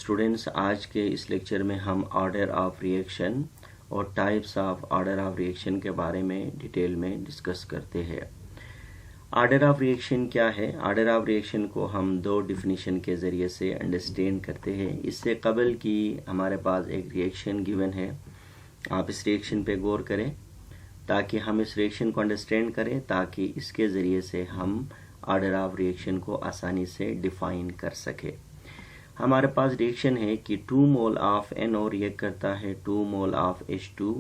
Students, आज के इस लेक्चर में हम ऑर्डर ऑफ रिएक्शन और types of order of reaction के बारे में डिटेल में डिस्कस करते हैं। ऑर्डर ऑफ रिएक्शन क्या है? ऑर्डर ऑफ रिएक्शन को हम दो डिफिनीशन के ज़रिए से अंडरस्टैंड करते हैं। इससे कबल कि हमारे पास एक रिएक्शन गिवन है, आप इस रिएक्शन पे गौर करें ताकि हम इस रिएक्शन को अंडरस्टैंड करें, ताकि इसके ज़रिए से हम ऑर्डर ऑफ रिएक्शन को आसानी से डिफाइन कर सके। हमारे पास रिएक्शन है कि 2 मोल ऑफ NO रिएक्ट करता है 2 मोल ऑफ H2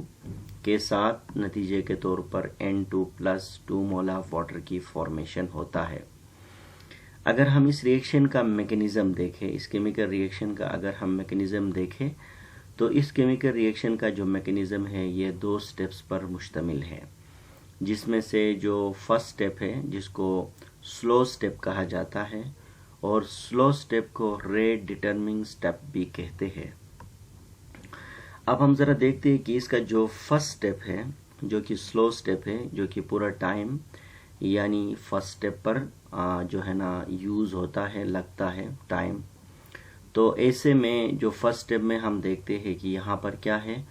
के साथ, नतीजे के तौर पर N2 plus 2 mole of water की फॉर्मेशन होता है। अगर हम इस रिएक्शन का मैकेनिज्म देखें, इस केमिकल रिएक्शन का अगर हम मैकेनिज्म देखें तो इस केमिकल रिएक्शन का जो मैकेनिज्म है ये 2 स्टेप्स पर मुश्तमिल है, जिसमें से जो फर्स्ट स्टेप है जिसको स्लो स्टेप कहा जाता है और स्लो स्टेप को रेट डिटरमिनिंग स्टेप भी कहते हैं। अब हम ज़रा देखते हैं कि इसका जो फर्स्ट स्टेप है जो कि स्लो स्टेप है, जो कि पूरा टाइम यानी फर्स्ट स्टेप पर जो है ना यूज़ होता है, लगता है टाइम। तो ऐसे में जो फर्स्ट स्टेप में हम देखते हैं कि यहाँ पर क्या है,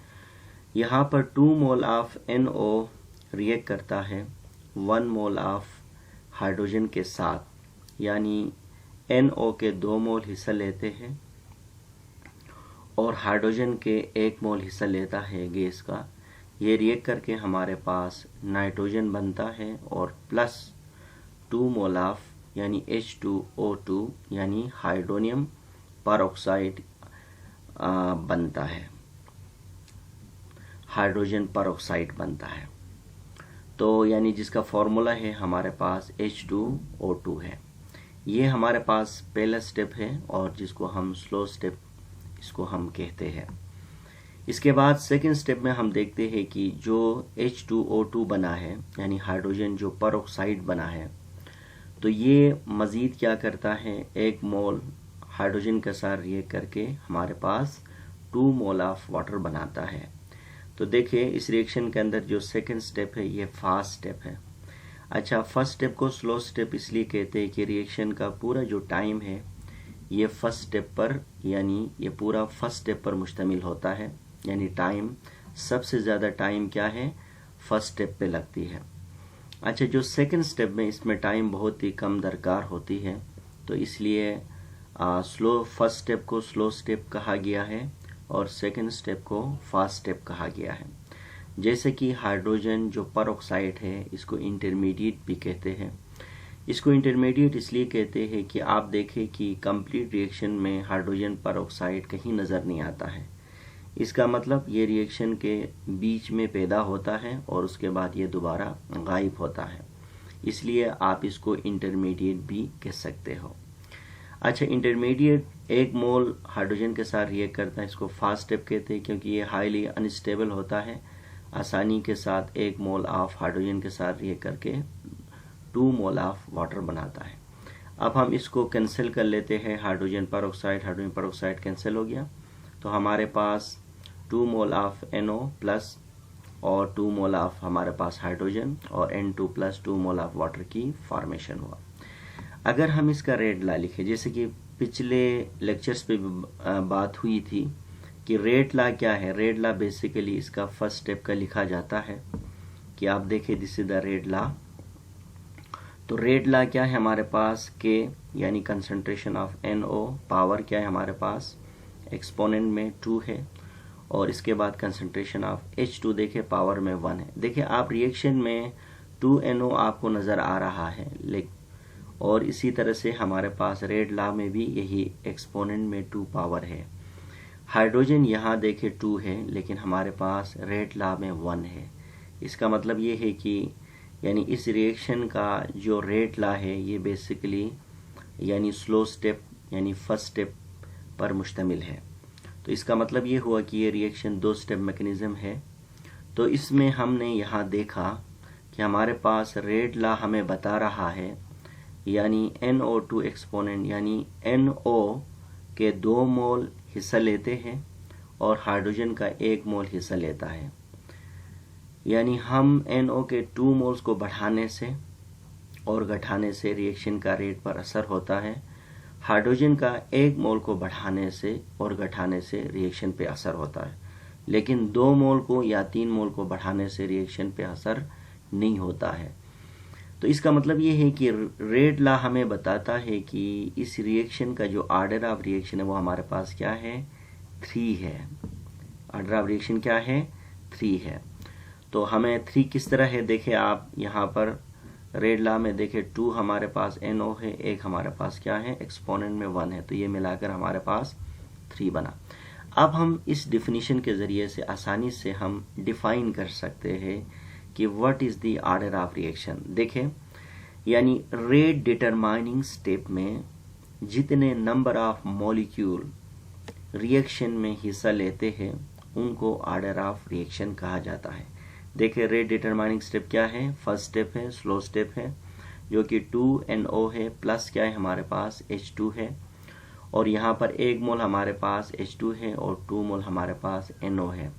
यहाँ पर 2 मोल ऑफ NO रिएक्ट करता है 1 मोल ऑफ हाइड्रोजन के साथ, यानी NO के 2 मोल हिस्सा लेते हैं और हाइड्रोजन के 1 मोल हिस्सा लेता है गैस का। ये रिएक्ट करके हमारे पास नाइट्रोजन बनता है और प्लस 2 मोल ऑफ यानी H2O2 यानी हाइड्रोनियम परऑक्साइड बनता है, हाइड्रोजन परऑक्साइड बनता है। तो यानी जिसका फॉर्मूला है हमारे पास H2O2 है। ये हमारे पास पहला स्टेप है और जिसको हम स्लो स्टेप इसको हम कहते हैं। इसके बाद सेकंड स्टेप में हम देखते हैं कि जो H2O2 बना है यानी हाइड्रोजन जो परऑक्साइड बना है, तो ये मज़ीद क्या करता है, 1 मोल हाइड्रोजन के साथ रिएक्ट करके हमारे पास 2 मोल ऑफ वाटर बनाता है। तो देखिए इस रिएक्शन के अंदर जो सेकंड स्टेप है ये फास्ट स्टेप है। अच्छा, फर्स्ट स्टेप को स्लो स्टेप इसलिए कहते हैं कि रिएक्शन का पूरा जो टाइम है ये फर्स्ट स्टेप पर यानी ये पूरा फर्स्ट स्टेप पर मुश्तमिल होता है, यानी टाइम सबसे ज़्यादा टाइम क्या है, फर्स्ट स्टेप पे लगती है। अच्छा, जो सेकंड स्टेप में इसमें टाइम बहुत ही कम दरकार होती है, तो इसलिए स्लो फर्स्ट स्टेप को स्लो स्टेप कहा गया है और सेकंड स्टेप को फास्ट स्टेप कहा गया है। जैसे कि हाइड्रोजन जो परऑक्साइड है इसको इंटरमीडिएट भी कहते हैं। इसको इंटरमीडिएट इसलिए कहते हैं कि आप देखें कि कंप्लीट रिएक्शन में हाइड्रोजन परऑक्साइड कहीं नज़र नहीं आता है। इसका मतलब ये रिएक्शन के बीच में पैदा होता है और उसके बाद ये दोबारा गायब होता है, इसलिए आप इसको इंटरमीडिएट भी कह सकते हो। अच्छा, इंटरमीडिएट 1 मोल हाइड्रोजन के साथ रिएक्ट करता है, इसको फास्ट स्टेप कहते हैं क्योंकि ये हाईली अनस्टेबल होता है, आसानी के साथ 1 मोल ऑफ हाइड्रोजन के साथ रिएक्ट करके 2 मोल ऑफ वाटर बनाता है। अब हम इसको कैंसिल कर लेते हैं, हाइड्रोजन परऑक्साइड कैंसिल हो गया, तो हमारे पास 2 मोल ऑफ NO प्लस और 2 मोल ऑफ हमारे पास हाइड्रोजन और N2 plus 2 mole of water की फॉर्मेशन हुआ। अगर हम इसका रेट ला लिखें, जैसे कि पिछले लेक्चर्स पे बात हुई थी कि रेट ला क्या है, रेट ला बेसिकली इसका फर्स्ट स्टेप का लिखा जाता है कि आप देखें दिस इज द रेट ला। तो रेट ला क्या है हमारे पास, K यानी कंसंट्रेशन ऑफ NO, पावर क्या है हमारे पास, एक्सपोनेंट में 2 है, और इसके बाद कंसंट्रेशन ऑफ H2 देखें पावर में 1 है। देखिए आप रिएक्शन में 2 NO आपको नज़र आ रहा है, और इसी तरह से हमारे पास रेट ला में भी यही एक्सपोनेंट में 2 पावर है। हाइड्रोजन यहाँ देखें 2 है लेकिन हमारे पास रेट ला में 1 है। इसका मतलब ये है कि यानी इस रिएक्शन का जो रेट ला है ये बेसिकली यानी स्लो स्टेप यानी फर्स्ट स्टेप पर मुश्तमिल है। तो इसका मतलब ये हुआ कि ये रिएक्शन 2 स्टेप मैकेनिज्म है। तो इसमें हमने यहाँ देखा कि हमारे पास रेट ला हमें बता रहा है यानी NO2 एक्सपोनेंट यानी NO के 2 मोल हिस्सा लेते हैं और हाइड्रोजन का 1 मोल हिस्सा लेता है, यानी हम NO के 2 मोल्स को बढ़ाने से और घटाने से रिएक्शन का रेट पर असर होता है। हाइड्रोजन का 1 मोल को बढ़ाने से और घटाने से रिएक्शन पे असर होता है, लेकिन 2 मोल को या 3 मोल को बढ़ाने से रिएक्शन पे असर नहीं होता है। तो इसका मतलब ये है कि रेड लॉ हमें बताता है कि इस रिएक्शन का जो ऑर्डर ऑफ रिएक्शन है वो हमारे पास क्या है, 3 है। ऑर्डर ऑफ रिएक्शन क्या है, 3 है। तो हमें 3 किस तरह है, देखें आप यहाँ पर रेड लॉ में देखें 2 हमारे पास NO है, एक हमारे पास क्या है, एक्सपोनेंट में 1 है, तो ये मिलाकर हमारे पास 3 बना। अब हम इस डिफिनीशन के ज़रिए से आसानी से हम डिफाइन कर सकते हैं कि what is the order of reaction. देखें, यानी रेट डिटरमाइनिंग स्टेप में जितने नंबर ऑफ मॉलिक्यूल रिएक्शन में हिस्सा लेते हैं उनको ऑर्डर ऑफ रिएक्शन कहा जाता है। देखिए, रेट डिटरमाइनिंग स्टेप क्या है, फर्स्ट स्टेप है, स्लो स्टेप है, जो कि 2NO है, प्लस क्या है हमारे पास H2 है, और यहाँ पर 1 मोल हमारे पास H2 है और 2 मोल हमारे पास NO है।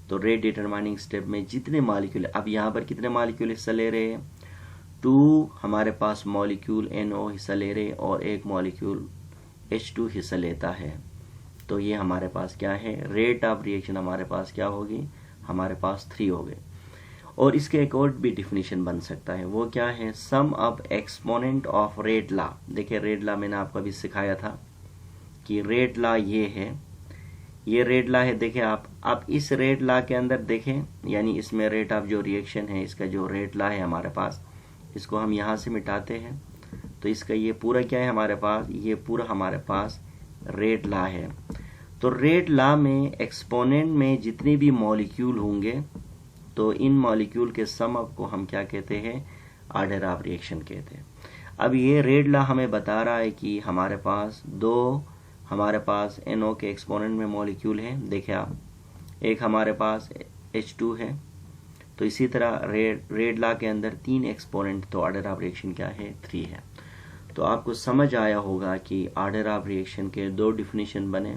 तो रेट डिटरमाइनिंग स्टेप में जितने मॉलिक्यूल, अब यहाँ पर कितने मॉलिक्यूल हिस्सा ले रहे हैं, 2 हमारे पास मॉलिक्यूल NO हिस्सा ले रहे हैं और 1 मॉलिक्यूल H2 हिस्सा लेता है। तो ये हमारे पास क्या है, रेट ऑफ रिएक्शन हमारे पास क्या होगी, हमारे पास 3 हो गए। और इसके एक और भी डिफिनीशन बन सकता है, वो क्या है, sum of exponent of rate law. देखिए, रेट लॉ मैंने आपको अभी सिखाया था कि रेट लॉ ये है, ये रेट लॉ है। देखें आप इस रेट लॉ के अंदर देखें, यानी इसमें रेट ऑफ जो रिएक्शन है, इसका जो रेट लॉ है हमारे पास, इसको हम यहाँ से मिटाते हैं तो इसका ये पूरा क्या है हमारे पास, ये पूरा हमारे पास रेट लॉ है। तो रेट लॉ में एक्सपोनेंट में जितने भी मॉलिक्यूल होंगे तो इन मॉलिक्यूल के सम अप को हम क्या कहते हैं, ऑर्डर ऑफ रिएक्शन कहते हैं। अब ये रेट लॉ हमें बता रहा है कि हमारे पास 2 हमारे पास NO के एक्सपोनेंट में मॉलिक्यूल है। देखिए आप, एक हमारे पास H2 है, तो इसी तरह रेट लॉ के अंदर 3 एक्सपोनेंट, तो ऑर्डर ऑफ रिएक्शन क्या है, 3 है। तो आपको समझ आया होगा कि ऑर्डर ऑफ रिएक्शन के 2 डिफिनीशन बने।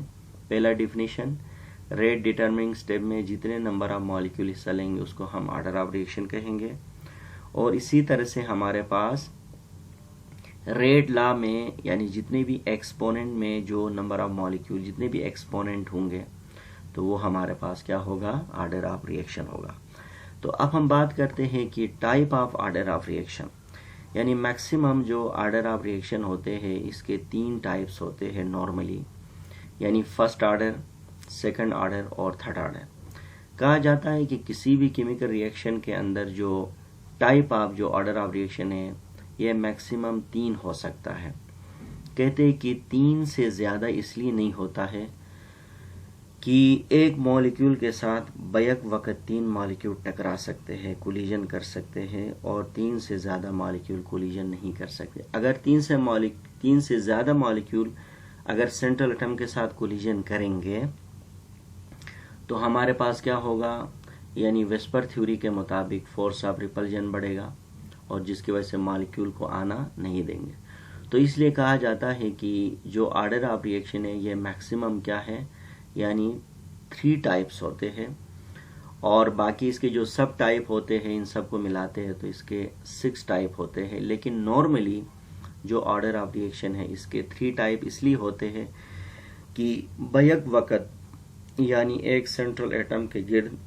पहला डिफिनीशन, रेट डिटरमिनिंग स्टेप में जितने नंबर ऑफ मॉलिक्यूल हिस्सा लेंगे उसको हम ऑर्डर ऑफ रिएक्शन कहेंगे। और इसी तरह से हमारे पास रेट लॉ में, यानी जितने भी एक्सपोनेंट में जो नंबर ऑफ मॉलिक्यूल जितने भी एक्सपोनेंट होंगे तो वो हमारे पास क्या होगा, ऑर्डर ऑफ रिएक्शन होगा। तो अब हम बात करते हैं कि type of order of reaction, यानी मैक्सिमम जो ऑर्डर ऑफ रिएक्शन होते हैं इसके 3 टाइप्स होते हैं नॉर्मली, यानी फर्स्ट ऑर्डर, सेकंड ऑर्डर और थर्ड ऑर्डर। कहा जाता है कि किसी भी केमिकल रिएक्शन के अंदर जो टाइप ऑफ जो ऑर्डर ऑफ रिएक्शन है ये मैक्सिमम 3 हो सकता है। कहते हैं कि 3 से ज़्यादा इसलिए नहीं होता है कि एक मॉलिक्यूल के साथ बैक वक्त 3 मॉलिक्यूल टकरा सकते हैं, कोलिजन कर सकते हैं, और 3 से ज़्यादा मॉलिक्यूल कोलिजन नहीं कर सकते। अगर 3 से ज़्यादा मॉलिक्यूल अगर सेंट्रल एटम के साथ कोलिजन करेंगे तो हमारे पास क्या होगा, यानी वेस्पर थ्योरी के मुताबिक फोर्स ऑफ रिपल्जन बढ़ेगा और जिसकी वजह से मॉलिक्यूल को आना नहीं देंगे। तो इसलिए कहा जाता है कि जो ऑर्डर ऑफ रिएक्शन है ये मैक्सिमम क्या है, यानी 3 टाइप्स होते हैं, और बाकी इसके जो सब टाइप होते हैं इन सबको मिलाते हैं तो इसके 6 टाइप होते हैं। लेकिन नॉर्मली जो ऑर्डर ऑफ रिएक्शन है इसके 3 टाइप इसलिए होते हैं कि बैक वक्त यानी एक सेंट्रल एटम के गिर्द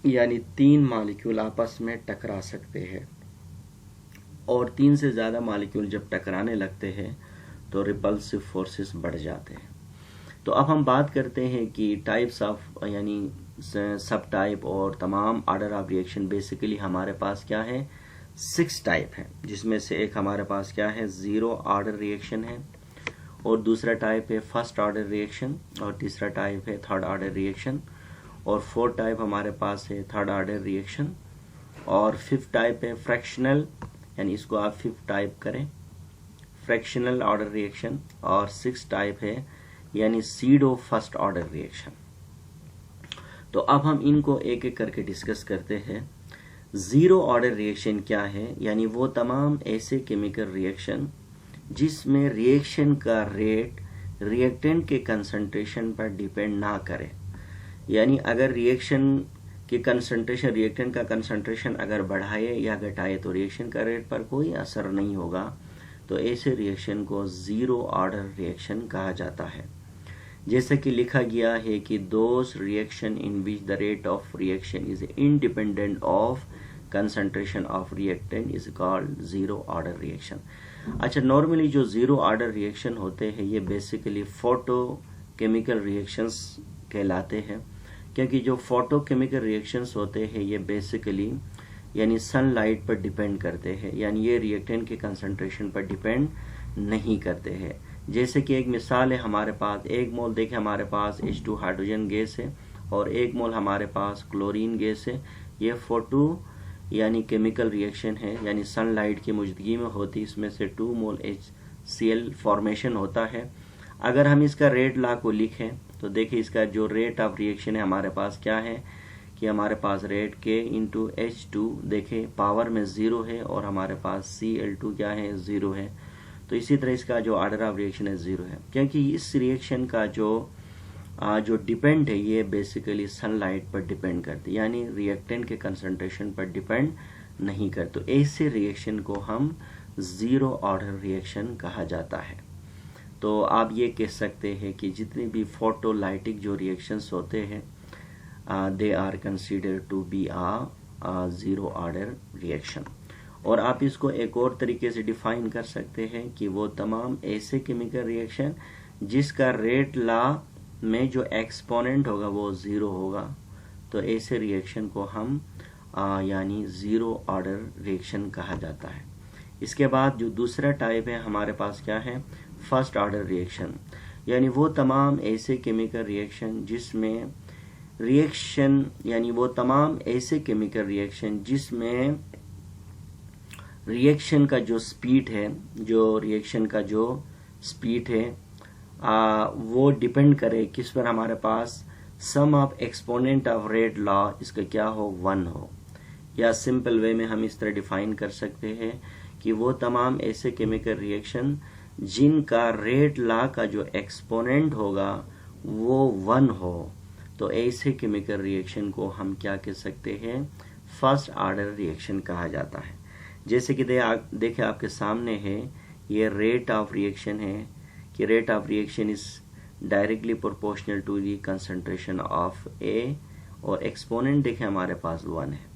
यानी 3 मॉलिक्यूल आपस में टकरा सकते हैं, और 3 से ज़्यादा मॉलिक्यूल जब टकराने लगते हैं तो रिपल्सिव फोर्सेस बढ़ जाते हैं। तो अब हम बात करते हैं कि टाइप्स ऑफ, यानी सब टाइप और तमाम ऑर्डर ऑफ रिएक्शन। बेसिकली हमारे पास क्या है, 6 टाइप है, जिसमें से एक हमारे पास क्या है, 0 ऑर्डर रिएक्शन है, और दूसरा टाइप है फर्स्ट ऑर्डर रिएक्शन, और तीसरा टाइप है थर्ड ऑर्डर रिएक्शन, और 4th टाइप हमारे पास है थर्ड ऑर्डर रिएक्शन, और 5th टाइप है फ्रैक्शनल, यानी इसको आप 5th टाइप करें, फ्रैक्शनल ऑर्डर रिएक्शन, और 6th टाइप है यानी सीडो फर्स्ट ऑर्डर रिएक्शन। तो अब हम इनको एक एक करके डिस्कस करते हैं। 0 ऑर्डर रिएक्शन क्या है, यानी वो तमाम ऐसे केमिकल रिएक्शन जिसमें रिएक्शन का रेट रिएक्टेंट के कंसंट्रेशन पर डिपेंड ना करे, यानी अगर रिएक्शन की कंसंट्रेशन, रिएक्टेंट का कंसंट्रेशन अगर बढ़ाए या घटाए तो रिएक्शन का रेट पर कोई असर नहीं होगा। तो ऐसे रिएक्शन को ज़ीरो ऑर्डर रिएक्शन कहा जाता है। जैसे कि लिखा गया है कि those reaction in which the rate of reaction is independent of concentration of reactant is called zero order reaction. अच्छा, नॉर्मली जो ज़ीरो ऑर्डर रिएक्शन होते हैं ये बेसिकली फोटो केमिकल रिएक्शंस कहलाते हैं, क्योंकि जो फोटो केमिकल रिएक्शंस होते हैं ये बेसिकली यानी सनलाइट पर डिपेंड करते हैं, यानी ये रिएक्टेंट के कंसंट्रेशन पर डिपेंड नहीं करते हैं। जैसे कि एक मिसाल है, हमारे पास 1 मोल देखें, हमारे पास H2 हाइड्रोजन गैस है और 1 मोल हमारे पास क्लोरीन गैस है। ये फोटो यानी केमिकल रिएक्शन है, यानी सनलाइट की मौजूदगी में होती, इसमें से 2 मोल HCl फॉर्मेशन होता है। अगर हम इसका रेट लॉ को लिखें तो देखिए इसका जो रेट ऑफ रिएक्शन है हमारे पास क्या है कि हमारे पास रेट K इंटू H2 देखें पावर में 0 है और हमारे पास Cl2 क्या है 0 है। तो इसी तरह इसका जो ऑर्डर ऑफ रिएक्शन है 0 है, क्योंकि इस रिएक्शन का जो डिपेंड है ये बेसिकली सनलाइट पर डिपेंड करती है, यानी रिएक्टेंट के कंसंट्रेशन पर डिपेंड नहीं करते। तो ऐसे रिएक्शन को हम ज़ीरो ऑर्डर रिएक्शन कहा जाता है। तो आप ये कह सकते हैं कि जितने भी फोटोलाइटिक जो रिएक्शंस होते हैं they are considered to be a zero order reaction. और आप इसको एक और तरीके से डिफाइन कर सकते हैं कि वो तमाम ऐसे केमिकल रिएक्शन जिसका रेट लॉ में जो एक्सपोनेंट होगा वो 0 होगा, तो ऐसे रिएक्शन को हम यानी ज़ीरो ऑर्डर रिएक्शन कहा जाता है। इसके बाद जो दूसरा टाइप है हमारे पास क्या है, फर्स्ट ऑर्डर रिएक्शन, यानी वो तमाम ऐसे केमिकल रिएक्शन जिसमें रिएक्शन यानी वो तमाम ऐसे केमिकल रिएक्शन जिसमें रिएक्शन का जो स्पीड है, जो रिएक्शन का जो स्पीड है वो डिपेंड करे किस पर, हमारे पास sum of exponent of rate law इसका क्या हो 1 हो, या सिंपल वे में हम इस तरह डिफाइन कर सकते हैं कि वो तमाम ऐसे केमिकल रिएक्शन जिनका रेट लॉ का जो एक्सपोनेंट होगा वो 1 हो, तो ऐसे केमिकल रिएक्शन को हम क्या कह सकते हैं, फर्स्ट ऑर्डर रिएक्शन कहा जाता है। जैसे कि देखिए आपके सामने है ये रेट ऑफ रिएक्शन है कि rate of reaction is directly proportional to the concentration of A, और एक्सपोनेंट देखें हमारे पास 1 है।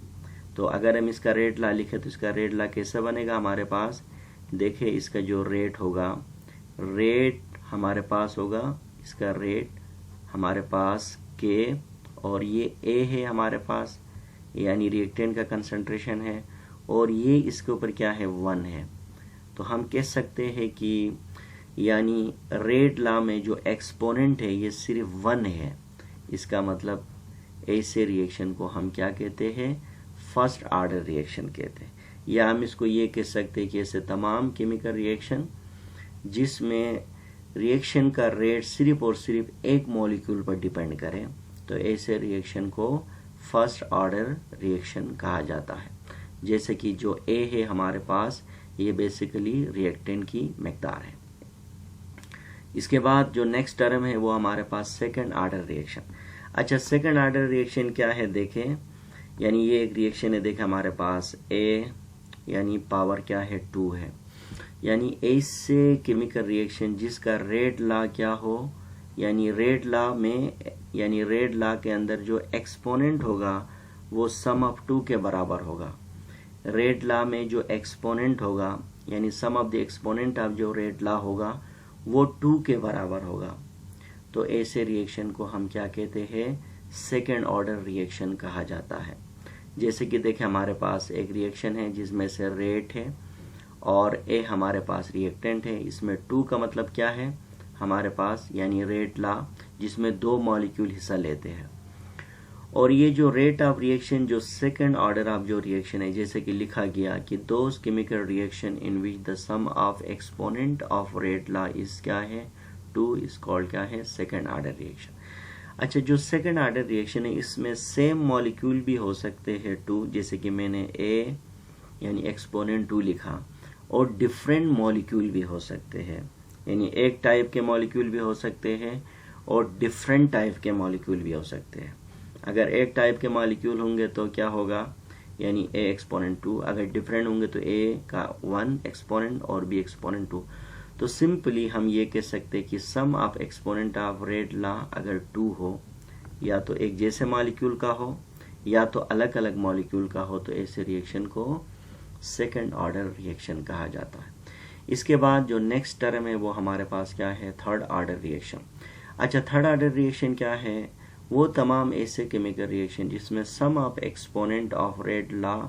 तो अगर हम इसका रेट लॉ लिखें तो इसका रेट लॉ कैसे बनेगा, हमारे पास देखिए इसका जो रेट होगा, रेट हमारे पास होगा, इसका रेट हमारे पास K और ये A है हमारे पास, यानी रिएक्टेंट का कंसंट्रेशन है, और ये इसके ऊपर क्या है 1 है। तो हम कह सकते हैं कि यानी रेट लॉ में जो एक्सपोनेंट है ये सिर्फ 1 है, इसका मतलब ऐसे रिएक्शन को हम क्या कहते हैं, फर्स्ट ऑर्डर रिएक्शन कहते हैं। या हम इसको ये कह सकते हैं कि ऐसे तमाम केमिकल रिएक्शन जिसमें रिएक्शन का रेट सिर्फ और सिर्फ एक मॉलिक्यूल पर डिपेंड करे, तो ऐसे रिएक्शन को फर्स्ट ऑर्डर रिएक्शन कहा जाता है। जैसे कि जो A है हमारे पास, ये बेसिकली रिएक्टेंट की मिकदार है। इसके बाद जो नेक्स्ट टर्म है वो हमारे पास सेकंड ऑर्डर रिएक्शन। अच्छा, सेकंड ऑर्डर रिएक्शन क्या है देखें, यानी ये एक रिएक्शन है, देखें हमारे पास A यानी पावर क्या है 2 है, यानी ऐसे केमिकल रिएक्शन जिसका रेट लॉ क्या हो, यानी रेट लॉ में, यानी रेट लॉ के अंदर जो एक्सपोनेंट होगा वो सम ऑफ 2 के बराबर होगा। रेट लॉ में जो एक्सपोनेंट होगा यानी सम ऑफ द एक्सपोनेंट ऑफ जो रेट लॉ होगा वो 2 के बराबर होगा, तो ऐसे रिएक्शन को हम क्या कहते हैं, सेकेंड ऑर्डर रिएक्शन कहा जाता है। जैसे कि देखें हमारे पास एक रिएक्शन है जिसमें से रेट है और A हमारे पास रिएक्टेंट है, इसमें 2 का मतलब क्या है हमारे पास, यानी रेट लॉ जिसमें 2 मॉलिक्यूल हिस्सा लेते हैं। और ये जो रेट ऑफ रिएक्शन जो सेकंड ऑर्डर ऑफ जो रिएक्शन है, जैसे कि लिखा गया कि those chemical reaction in which the sum of exponent of rate law is क्या है 2 इज कॉल्ड क्या है सेकंड ऑर्डर रिएक्शन। अच्छा, जो सेकंड ऑर्डर रिएक्शन है इसमें सेम मॉलिक्यूल भी हो सकते हैं 2, जैसे कि मैंने A यानी एक्सपोनेंट 2 लिखा, और डिफरेंट मॉलिक्यूल भी हो सकते हैं, यानी एक टाइप के मॉलिक्यूल भी हो सकते हैं और डिफरेंट टाइप के मॉलिक्यूल भी हो सकते हैं। अगर एक टाइप के मॉलिक्यूल होंगे तो क्या होगा, यानी a एक्सपोनेंट 2, अगर डिफरेंट होंगे तो a का 1 एक्सपोनेंट और b एक्सपोनेंट 2। तो सिंपली हम ये कह सकते हैं कि sum of exponent of rate law अगर 2 हो, या तो एक जैसे मॉलिक्यूल का हो या तो अलग अलग मॉलिक्यूल का हो, तो ऐसे रिएक्शन को सेकंड ऑर्डर रिएक्शन कहा जाता है। इसके बाद जो नेक्स्ट टर्म है वो हमारे पास क्या है, थर्ड ऑर्डर रिएक्शन। अच्छा, थर्ड ऑर्डर रिएक्शन क्या है, वो तमाम ऐसे केमिकल रिएक्शन जिसमें sum of exponent of rate law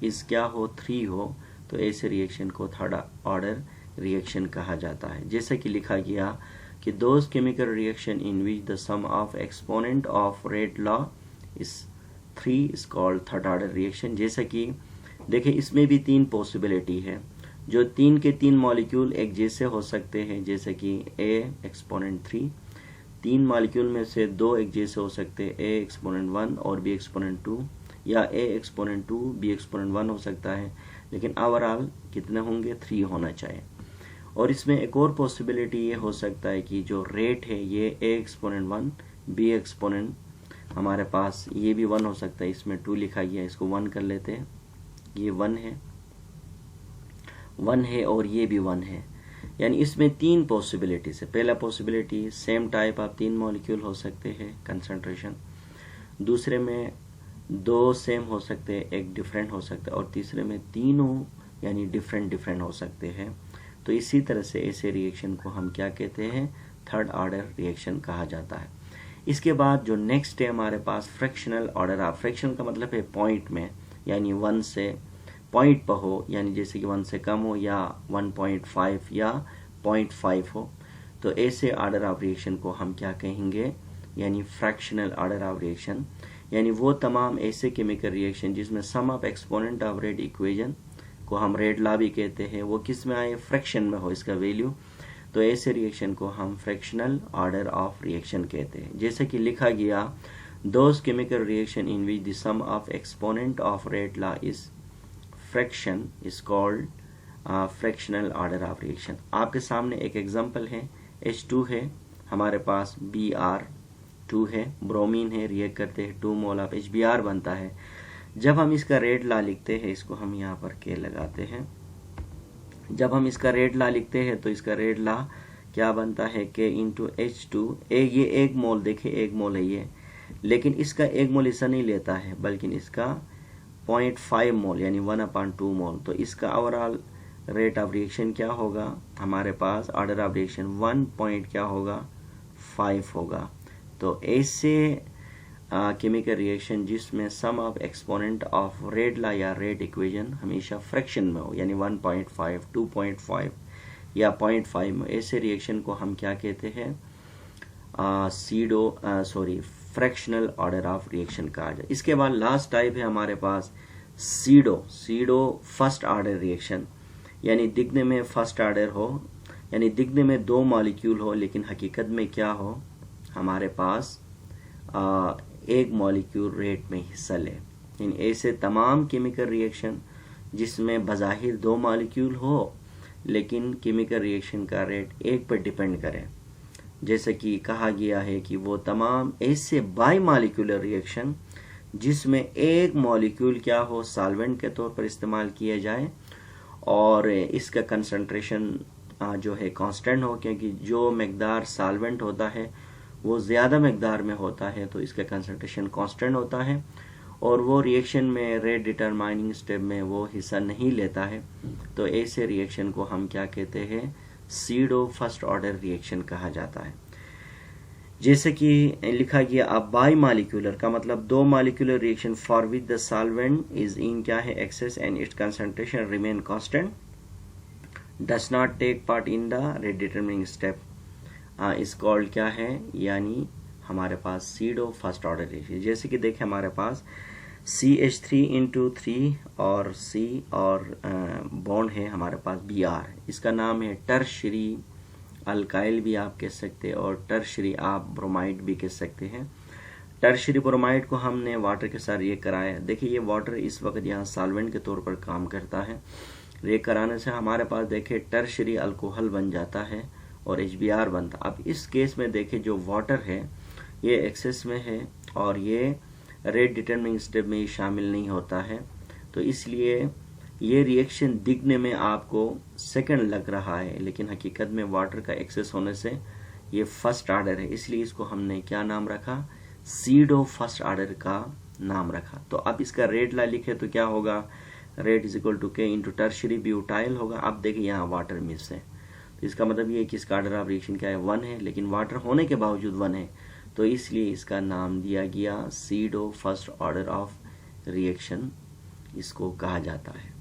इस क्या हो, 3 हो, तो ऐसे रिएक्शन को थर्ड ऑर्डर रिएक्शन कहा जाता है। जैसे कि लिखा गया कि those chemical reaction in which the sum of exponent of rate law is 3 is called third order reaction. जैसे कि देखिए इसमें भी 3 पॉसिबिलिटी है, जो 3 के 3 मॉलिक्यूल एक जैसे हो सकते हैं, जैसे कि a एक्सपोनेंट 3, 3 मॉलिक्यूल में से 2 एक जैसे हो सकते हैं, a एक्सपोनेंट 1 और b एक्सपोनेंट 2, या a एक्सपोनेंट 2 b एक्सपोनेंट 1 हो सकता है, लेकिन ओवरऑल कितने होंगे, 3 होना चाहिए। और इसमें एक और पॉसिबिलिटी ये हो सकता है कि जो रेट है ये a एक्सपोनेंट 1 b एक्सपोनेंट हमारे पास ये भी 1 हो सकता है, इसमें 2 लिखा गया, इसको 1 कर लेते हैं, ये 1 है और ये भी 1 है। यानी इसमें 3 पॉसिबिलिटीज है। पहला possibility same type of 3 molecule हो सकते हैं कंसंट्रेशन, दूसरे में 2 सेम हो सकते हैं, एक डिफरेंट हो सकता है, और तीसरे में तीनों यानी डिफरेंट हो सकते हैं। तो इसी तरह से ऐसे रिएक्शन को हम क्या कहते हैं, थर्ड ऑर्डर रिएक्शन कहा जाता है। इसके बाद जो नेक्स्ट है हमारे पास फ्रैक्शनल ऑर्डर ऑफ, फ्रैक्शन का मतलब है पॉइंट में, यानी 1 से पॉइंट पर हो, यानी जैसे कि 1 से कम हो या 1.5 या 0.5 हो, तो ऐसे ऑर्डर ऑफ रिएक्शन को हम क्या कहेंगे, यानी फ्रैक्शनल ऑर्डर ऑफ रिएक्शन। यानी वो तमाम ऐसे केमिकल रिएक्शन जिसमें sum of exponent of rate equation को हम रेड लॉ भी कहते हैं, वो किस में आए, फ्रैक्शन में हो इसका वैल्यू, तो ऐसे रिएक्शन को हम फ्रैक्शनल ऑर्डर ऑफ रिएक्शन कहते हैं। जैसे कि लिखा गया those chemical reaction in which the sum of exponent of rate law is fraction is called fractional order of reaction. आपके सामने एक एग्जांपल है, H2 है हमारे पास, Br2 है, ब्रोमीन है, रिएक्ट करते हैं 2 मोल ऑफ HBr बनता है। जब हम इसका रेड लॉ लिखते हैं, इसको हम यहाँ पर K लगाते हैं, जब हम इसका रेड लॉ लिखते हैं तो इसका रेड लॉ क्या बनता है, K इंटू H2, ये 1 मोल, देखिए 1 मोल है ये, लेकिन इसका 1 मोल ऐसा नहीं लेता है, बल्कि इसका 0.5 मोल यानी 1/2 मोल। तो इसका ओवरऑल रेट ऑफ रिएक्शन क्या होगा, हमारे पास ऑर्डर ऑफ रिएक्शन 1 पॉइंट क्या होगा, 5 होगा। तो ऐसे केमिकल रिएक्शन जिसमें sum of exponent of rate law या रेट इक्वेशन हमेशा फ्रैक्शन में हो, यानी 1.5, 2.5 या 0.5 में, ऐसे रिएक्शन को हम क्या कहते हैं, फ्रैक्शनल ऑर्डर ऑफ रिएक्शन कहा जाए। इसके बाद लास्ट टाइप है हमारे पास सीडो फर्स्ट ऑर्डर रिएक्शन, यानी दिखने में फर्स्ट ऑर्डर हो, यानी दिखने में 2 मॉलिक्यूल हो, लेकिन हकीकत में क्या हो, हमारे पास 1 मॉलिक्यूल रेट में हिस्सा ले। इन ऐसे तमाम केमिकल रिएक्शन जिसमें बज़ाहिर 2 मॉलिक्यूल हो, लेकिन केमिकल रिएक्शन का रेट 1 पर डिपेंड करे। जैसे कि कहा गया है कि वो तमाम ऐसे बाई मॉलिक्यूलर रिएक्शन जिसमें 1 मॉलिक्यूल क्या हो, सॉल्वेंट के तौर पर इस्तेमाल किया जाए, और इसका कंसंट्रेशन जो है कांस्टेंट हो, क्योंकि जो मकदार सॉल्वेंट होता है वो ज़्यादा मकदार में होता है, तो इसका कंसंट्रेशन कांस्टेंट होता है, और वो रिएक्शन में रेट डिटरमाइनिंग स्टेप में वो हिस्सा नहीं लेता है। तो ऐसे रिएक्शन को हम क्या कहते हैं, सीडो फर्स्ट ऑर्डर रिएक्शन कहा जाता है। जैसे कि लिखा गया अब बाई मॉलिक्यूलर का मतलब 2 molecular reaction for which the solvent is in क्या है, excess and its concentration remain constant, does not take part in the rate determining step, is called क्या है, यानी हमारे पास सीडो फर्स्ट ऑर्डर रिएक्शन। जैसे कि देखें हमारे पास CH3 और C और बॉन्ड है हमारे पास Br, इसका नाम है टर्शरी अल्काइल भी आप कह सकते हैं, और टर्शरी आप ब्रोमाइड भी कह सकते हैं। टर्शरी ब्रोमाइड को हमने वाटर के साथ रिएक्ट कराया। देखिए ये वाटर इस वक्त यहाँ सॉल्वेंट के तौर पर काम करता है, रिएक्ट कराने से हमारे पास देखिए टर्शरी अल्कोहल बन जाता है और HBr बनता। अब इस केस में देखिए जो वाटर है ये एक्सेस में है और ये रेट डिटरमिनिंग स्टेप में ही शामिल नहीं होता है, तो इसलिए ये रिएक्शन दिखने में आपको सेकंड लग रहा है, लेकिन हकीकत में वाटर का एक्सेस होने से ये फर्स्ट ऑर्डर है, इसलिए इसको हमने क्या नाम रखा, सीडो फर्स्ट ऑर्डर का नाम रखा। तो अब इसका रेट ला लिखे तो क्या होगा, रेट इज इक्वल टू के इंटू टर्शियरी ब्यूटाइल होगा। अब देखिए यहाँ वाटर मिस है, तो इसका मतलब ये कि इसका ऑर्डर ऑफ रिएक्शन क्या है, 1 है, लेकिन वाटर होने के बावजूद 1 है, तो इसलिए इसका नाम दिया गया pseudo first order of reaction, इसको कहा जाता है।